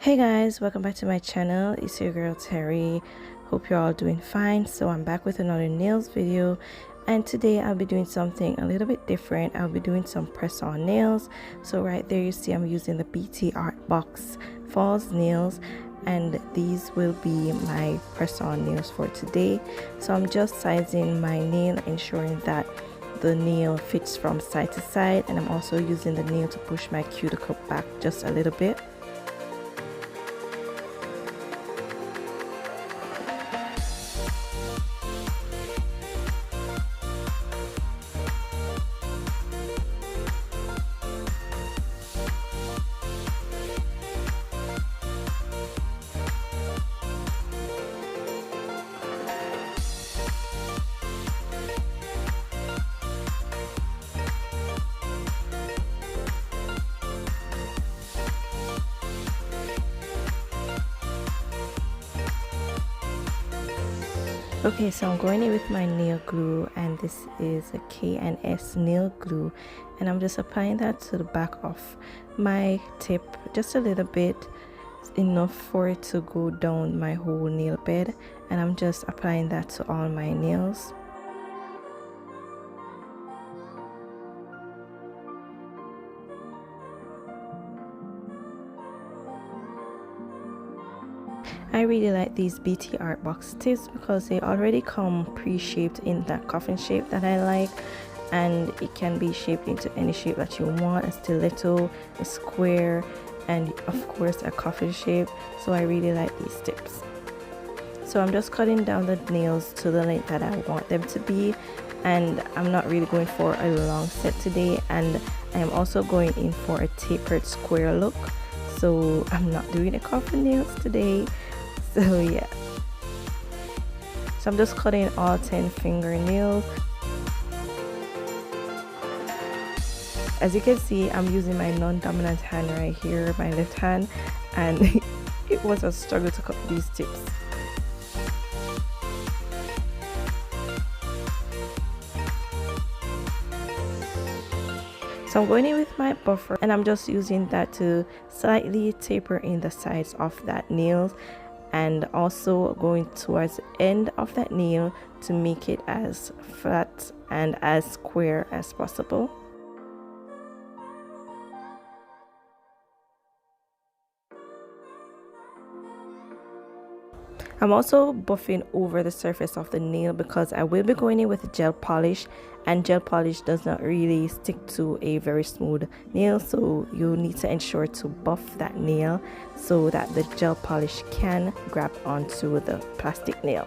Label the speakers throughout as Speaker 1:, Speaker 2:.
Speaker 1: Hey guys, welcome back to my channel. It's your girl Terry. Hope you're all doing fine. So I'm back with another nails video, and today I'll be doing something a little bit different. I'll be doing some press-on nails. So right there you see I'm using the Btartbox false nails, and these will be my press-on nails for today. So I'm just sizing my nail, ensuring that the nail fits from side to side, and I'm also using the nail to push my cuticle back just a little bit. Okay, so I'm going in with my nail glue, and this is a K&S nail glue, and I'm just applying that to the back of my tip just a little bit, enough for it to go down my whole nail bed, and I'm just applying that to all my nails. I really like these Btartbox tips because they already come pre-shaped in that coffin shape that I like, and it can be shaped into any shape that you want: a stiletto, a square, and of course a coffin shape. So I really like these tips. So I'm just cutting down the nails to the length that I want them to be, and I'm not really going for a long set today, and I am also going in for a tapered square look, so I'm not doing a coffin nails today. So yeah, so I'm just cutting all 10 fingernails. As you can see, I'm using my non-dominant hand right here, my left hand, and it was a struggle to cut these tips. So I'm going in with my buffer, and I'm just using that to slightly taper in the sides of that nail, and also going towards the end of that nail to make it as flat and as square as possible. I'm also buffing over the surface of the nail because I will be going in with gel polish, and gel polish does not really stick to a very smooth nail, so you need to ensure to buff that nail so that the gel polish can grab onto the plastic nail.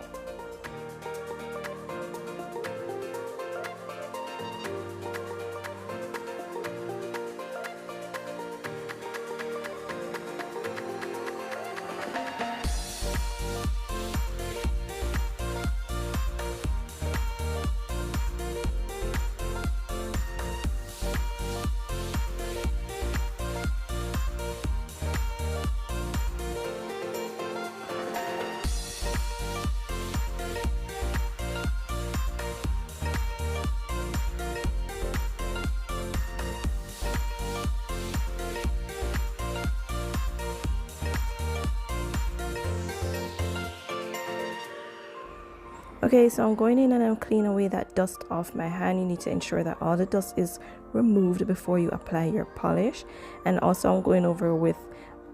Speaker 1: Okay, so I'm going in and I'm cleaning away that dust off my hand. You need to ensure that all the dust is removed before you apply your polish. And also I'm going over with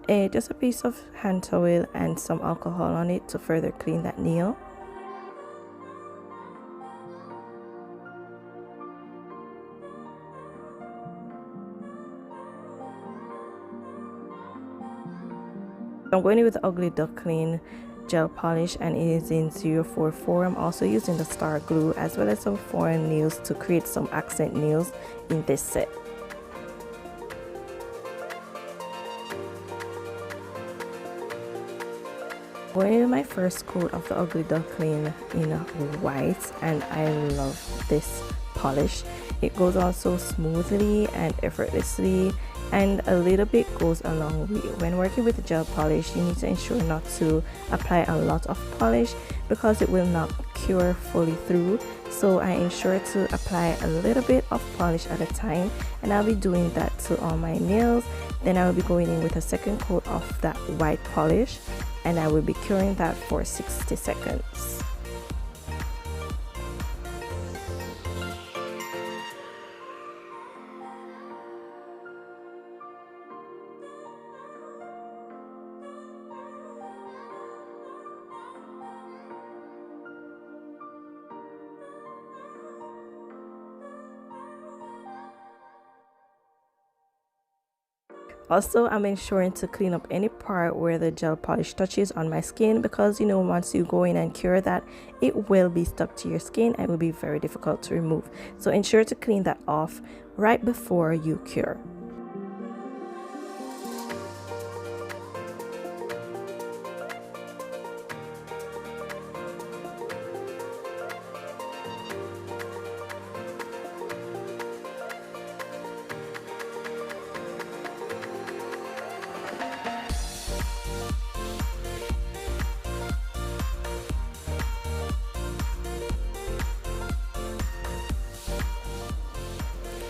Speaker 1: just a piece of hand towel and some alcohol on it to further clean that nail. I'm going in with the Ugly Duckling gel polish, and it is in 044. I'm also using the star glue as well as some foreign nails to create some accent nails in this set. Going in my first coat of the Ugly Duckling in white, and I love this polish. It goes on so smoothly and effortlessly, and a little bit goes a long way. When working with gel polish, you need to ensure not to apply a lot of polish because it will not cure fully through. So I ensure to apply a little bit of polish at a time, and I'll be doing that to all my nails. Then I will be going in with a second coat of that white polish, and I will be curing that for 60 seconds. Also, I'm ensuring to clean up any part where the gel polish touches on my skin, because once you go in and cure that, it will be stuck to your skin and will be very difficult to remove. So ensure to clean that off right before you cure.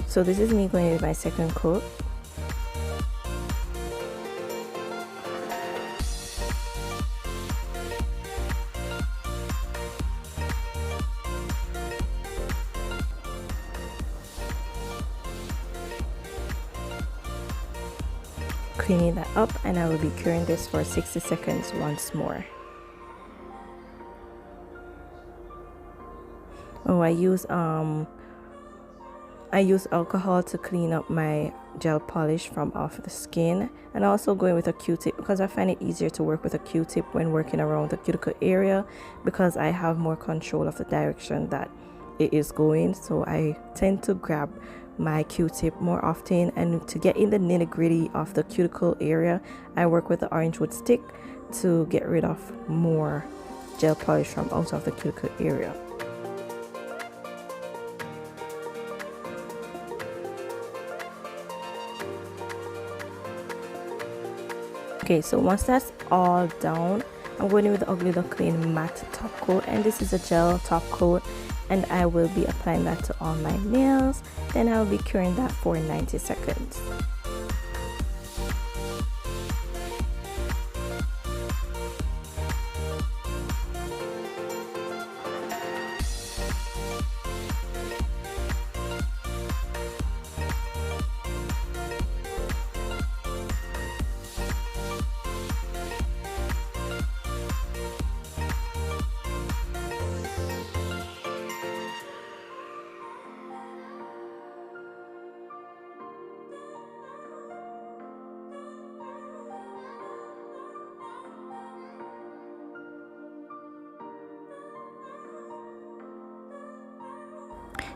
Speaker 1: So this is me going with my second coat. Cleaning that up, and I will be curing this for 60 seconds once more. Oh, I use alcohol to clean up my gel polish from off the skin, and also going with a Q-tip because I find it easier to work with a Q-tip when working around the cuticle area, because I have more control of the direction that it is going. So I tend to grab my Q-tip more often, and to get in the nitty-gritty of the cuticle area, I work with the orange wood stick to get rid of more gel polish from out of the cuticle area. Okay, so once that's all down, I'm going in with the Ugly Duckling matte top coat, and this is a gel top coat, and I will be applying that to all my nails. Then I'll be curing that for 90 seconds.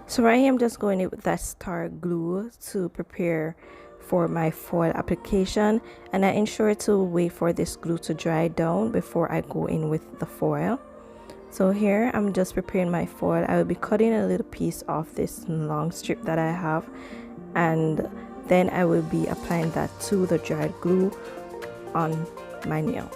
Speaker 1: So right here I'm just going in with that star glue to prepare for my foil application, and I ensure to wait for this glue to dry down before I go in with the foil. So here I'm just preparing my foil. I will be cutting a little piece of this long strip that I have, and then I will be applying that to the dried glue on my nail.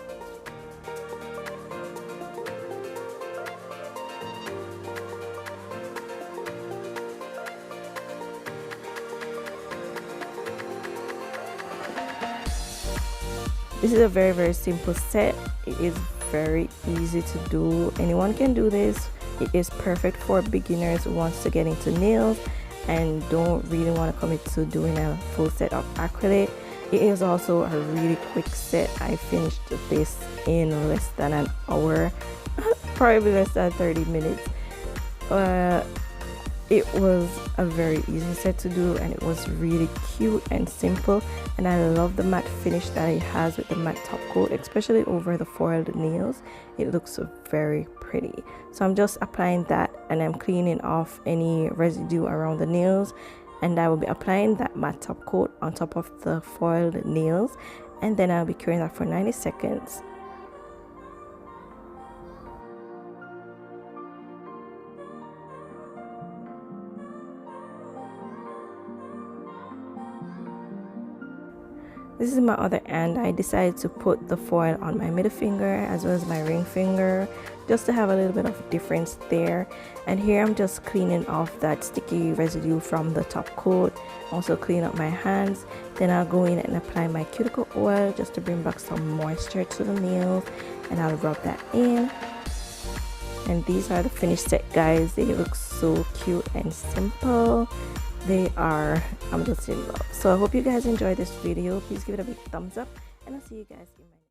Speaker 1: This is a very simple set. It is very easy to do. Anyone can do this. It is perfect for beginners who wants to get into nails and don't really want to commit to doing a full set of acrylic. It is also a really quick set. I finished this in less than an hour, probably less than 30 minutes. It was a very easy set to do, and it was really cute and simple, and I love the matte finish that it has with the matte top coat, especially over the foiled nails. It looks very pretty. So I'm just applying that, and I'm cleaning off any residue around the nails, and I will be applying that matte top coat on top of the foiled nails, and then I'll be curing that for 90 seconds. This This is my other hand. I decided to put the foil on my middle finger as well as my ring finger, just to have a little bit of difference there. And here I'm just cleaning off that sticky residue from the top coat, also clean up my hands. Then I'll go in and apply my cuticle oil just to bring back some moisture to the nails, and I'll rub that in. And these are the finished set, guys. They look so cute and simple. They are, I'm just in love. So I hope you guys enjoyed this video. Please give it a big thumbs up, and I'll see you guys in my